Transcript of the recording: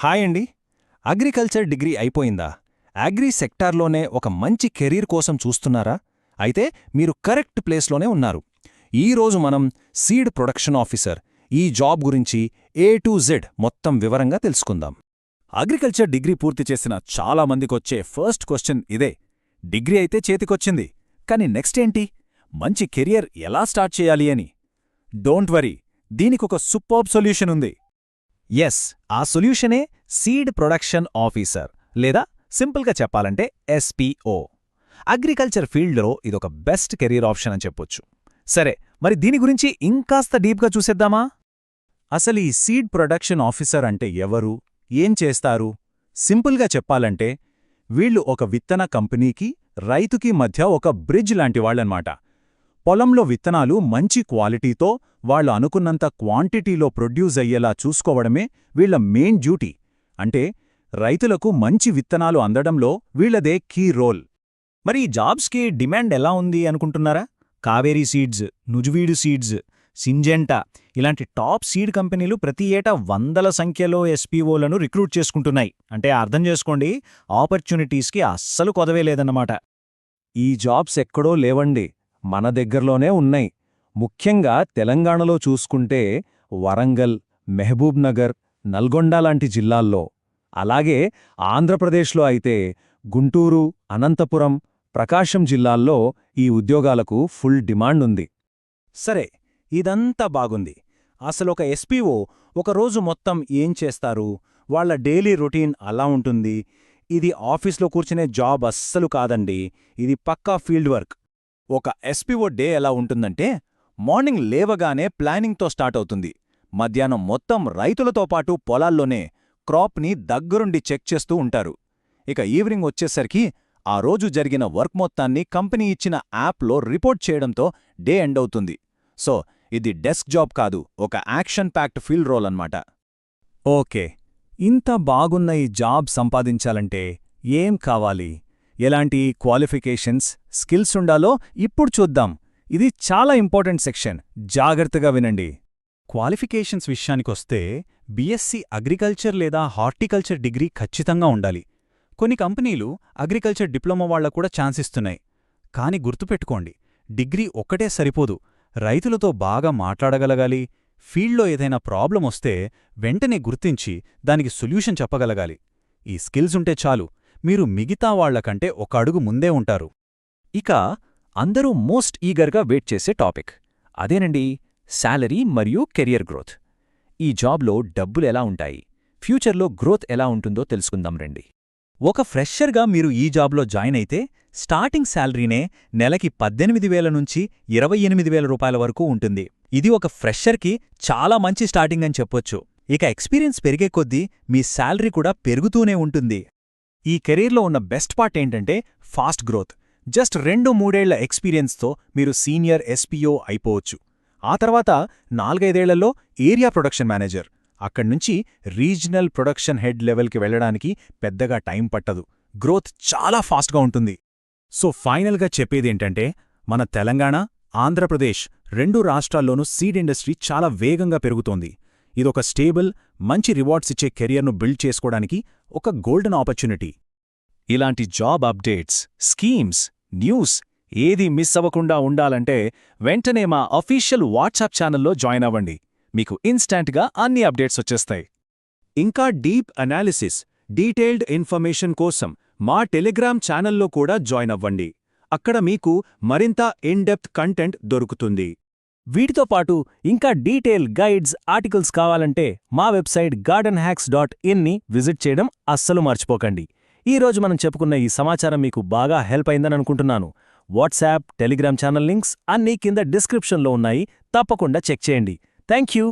Hi అండి. Agriculture degree అయిపోయిందా? Agri సెక్టార్లోనే ఒక మంచి కెరీర్ కోసం చూస్తున్నారా? అయితే మీరు కరెక్ట్ ప్లేస్లోనే ఉన్నారు. ఈరోజు మనం సీడ్ ప్రొడక్షన్ ఆఫీసర్ ఈ జాబ్ గురించి A to Z మొత్తం వివరంగా తెలుసుకుందాం. అగ్రికల్చర్ డిగ్రీ పూర్తి చేసిన చాలా మందికొచ్చే ఫస్ట్ క్వశ్చన్ ఇదే. డిగ్రీ అయితే చేతికొచ్చింది, కానీ నెక్స్ట్ ఏంటి? మంచి కెరియర్ ఎలా స్టార్ట్ చేయాలి అని. డోంట్ వరీ, దీనికొక సూపర్బ్ సొల్యూషన్ ఉంది. ఎస్, ఆ సొల్యూషనే సీడ్ ప్రొడక్షన్ ఆఫీసర్, లేదా సింపుల్గా చెప్పాలంటే SPO. అగ్రికల్చర్ ఫీల్డ్లో ఇదొక బెస్ట్ కెరీర్ ఆప్షన్ అని చెప్పొచ్చు. సరే, మరి దీని గురించి ఇంకాస్త డీప్గా చూసేద్దామా? అసలు ఈ సీడ్ ప్రొడక్షన్ ఆఫీసర్ అంటే ఎవరు, ఏం చేస్తారు? సింపుల్గా చెప్పాలంటే వీళ్ళు ఒక విత్తన కంపెనీకి, రైతుకి మధ్య ఒక బ్రిడ్జ్ లాంటివాళ్లన్నమాట. పొలంలో విత్తనాలు మంచి క్వాలిటీతో వాళ్ళు అనుకున్నంత క్వాంటిటీలో ప్రొడ్యూస్ అయ్యేలా చూసుకోవడమే వీళ్ల మెయిన్ డ్యూటీ. అంటే రైతులకు మంచి విత్తనాలు అందడంలో వీళ్లదే కీ రోల్. మరి ఈ జాబ్స్కి డిమాండ్ ఎలా ఉంది అనుకుంటున్నారా? కావేరీ సీడ్స్, నుజువీడు సీడ్స్, సింజెంటా ఇలాంటి టాప్ సీడ్ కంపెనీలు ప్రతి ఏటా వందల సంఖ్యలో SPOలను రిక్రూట్ చేసుకుంటున్నాయి. అంటే అర్థం చేసుకోండి, ఆపర్చునిటీస్కి అస్సలు కొదవే లేదన్నమాట. ఈ జాబ్స్ ఎక్కడో లేవండి, మన దగ్గరలోనే ఉన్నాయి. ముఖ్యంగా తెలంగాణలో చూసుకుంటే వరంగల్, మెహబూబ్ నగర్, నల్గొండ లాంటి జిల్లాల్లో, అలాగే ఆంధ్రప్రదేశ్లో అయితే గుంటూరు, అనంతపురం, ప్రకాశం జిల్లాల్లో ఈ ఉద్యోగాలకు ఫుల్ డిమాండ్ ఉంది. సరే, ఇదంతా బాగుంది. అసలొక SPO ఒకరోజు మొత్తం ఏం చేస్తారు? వాళ్ల డైలీ రొటీన్ అలా ఉంటుంది. ఇది ఆఫీస్లో కూర్చునే జాబ్ అస్సలు కాదండి, ఇది పక్కా ఫీల్డ్ వర్క్. ఒక SPO డే ఎలా ఉంటుందంటే, మార్నింగ్ లేవగానే ప్లానింగ్తో స్టార్ట్ అవుతుంది. మధ్యాహ్నం మొత్తం రైతులతో పాటు పొలాల్లోనే క్రాప్ని దగ్గరుండి చెక్ చేస్తూ ఉంటారు. ఇక ఈవినింగ్ వచ్చేసరికి ఆ రోజు జరిగిన వర్క్ మొత్తాన్ని కంపెనీ ఇచ్చిన యాప్లో రిపోర్ట్ చేయడంతో డే ఎండ్ అవుతుంది. సో ఇది డెస్క్ జాబ్ కాదు, ఒక యాక్షన్ ప్యాక్డ్ ఫీల్డ్ రోల్ అన్నమాట. ఓకే, ఇంత బాగున్న ఈ జాబ్ సంపాదించాలంటే ఏం కావాలి? ఎలాంటి క్వాలిఫికేషన్స్, స్కిల్స్ ఉండాలో ఇప్పుడు చూద్దాం. ఇది చాలా ఇంపార్టెంట్ సెక్షన్, జాగ్రత్తగా వినండి. క్వాలిఫికేషన్స్ విషయానికొస్తే BSc అగ్రికల్చర్ లేదా హార్టికల్చర్ డిగ్రీ ఖచ్చితంగా ఉండాలి. కొన్ని కంపెనీలు అగ్రికల్చర్ డిప్లొమా వాళ్లకు కూడా ఛాన్స్ ఇస్తున్నాయి. కాని గుర్తుపెట్టుకోండి, డిగ్రీ ఒక్కటే సరిపోదు. రైతులతో బాగా మాట్లాడగలగాలి, ఫీల్డ్లో ఏదైనా ప్రాబ్లం వస్తే వెంటనే గుర్తించి దానికి సొల్యూషన్ చెప్పగలగాలి. ఈ స్కిల్స్ ఉంటే చాలు, మీరు మిగతా వాళ్లకంటే ఒక అడుగు ముందే ఉంటారు. ఇక అందరూ మోస్ట్ ఈగర్గా వెయిట్ చేసే టాపిక్ అదేనండి, శాలరీ మరియు కెరియర్ గ్రోత్. ఈ జాబ్లో డబ్బులు ఎలా ఉంటాయి, ఫ్యూచర్లో గ్రోత్ ఎలా ఉంటుందో తెలుసుకుందాం రండి. ఒక ఫ్రెషర్గా మీరు ఈ జాబ్లో జాయిన్ అయితే స్టార్టింగ్ శాలరీనే నెలకి 18,000 నుంచి 28,000 రూపాయల వరకు ఉంటుంది. ఇది ఒక ఫ్రెషర్కి చాలా మంచి స్టార్టింగ్ అని చెప్పొచ్చు. ఇక ఎక్స్పీరియన్స్ పెరిగే కొద్దీ మీ శాలరీ కూడా పెరుగుతూనే ఉంటుంది. ఈ కెరీర్లో ఉన్న బెస్ట్ పార్ట్ ఏంటంటే ఫాస్ట్ గ్రోత్. జస్ట్ 2-3 ఏళ్ల ఎక్స్పీరియన్స్తో మీరు సీనియర్ SPO అయిపోవచ్చు. ఆ తర్వాత 4-5 ఏళ్లలో ఏరియా ప్రొడక్షన్ మేనేజర్, అక్కడ్నుంచి రీజనల్ ప్రొడక్షన్ హెడ్ లెవెల్కి వెళ్లడానికి పెద్దగా టైం పట్టదు. గ్రోత్ చాలా ఫాస్ట్గా ఉంటుంది. సో ఫైనల్గా చెప్పేదేంటంటే, మన తెలంగాణ, ఆంధ్రప్రదేశ్ 2 రాష్ట్రాల్లోనూ సీడ్ ఇండస్ట్రీ చాలా వేగంగా పెరుగుతోంది. ఇదొక స్టేబుల్, మంచి రివార్డ్స్ ఇచ్చే కెరియర్ను బిల్డ్ చేసుకోవడానికి ఒక గోల్డెన్ ఆపర్చునిటీ. ఇలాంటి జాబ్ అప్డేట్స్, స్కీమ్స్, న్యూస్ ఏదీ మిస్ అవ్వకుండా ఉండాలంటే వెంటనే మా అఫీషియల్ వాట్సాప్ ఛానల్లో జాయిన్ అవ్వండి. మీకు ఇన్స్టాంట్గా అన్ని అప్డేట్స్ వచ్చేస్తాయి. ఇంకా డీప్ అనాలిసిస్, డీటెయిల్డ్ ఇన్ఫర్మేషన్ కోసం మా టెలిగ్రామ్ ఛానల్లో కూడా జాయిన్ అవ్వండి. అక్కడ మీకు మరింత ఇన్-డెప్త్ కంటెంట్ దొరుకుతుంది. వీటితో పాటు ఇంకా డీటెయిల్ గైడ్స్, ఆర్టికల్స్ కావాలంటే మా వెబ్సైట్ gardenhacks.in ని విజిట్ చేయడం అస్సలు మర్చిపోకండి. ఈరోజు మనం చెప్పుకున్న ఈ సమాచారం మీకు బాగా హెల్ప్ అయిందని అనుకుంటున్నాను. వాట్సాప్, టెలిగ్రామ్ ఛానల్ లింక్స్ అన్నీ కింద డిస్క్రిప్షన్లో ఉన్నాయి, తప్పకుండా చెక్ చేయండి. Thank you.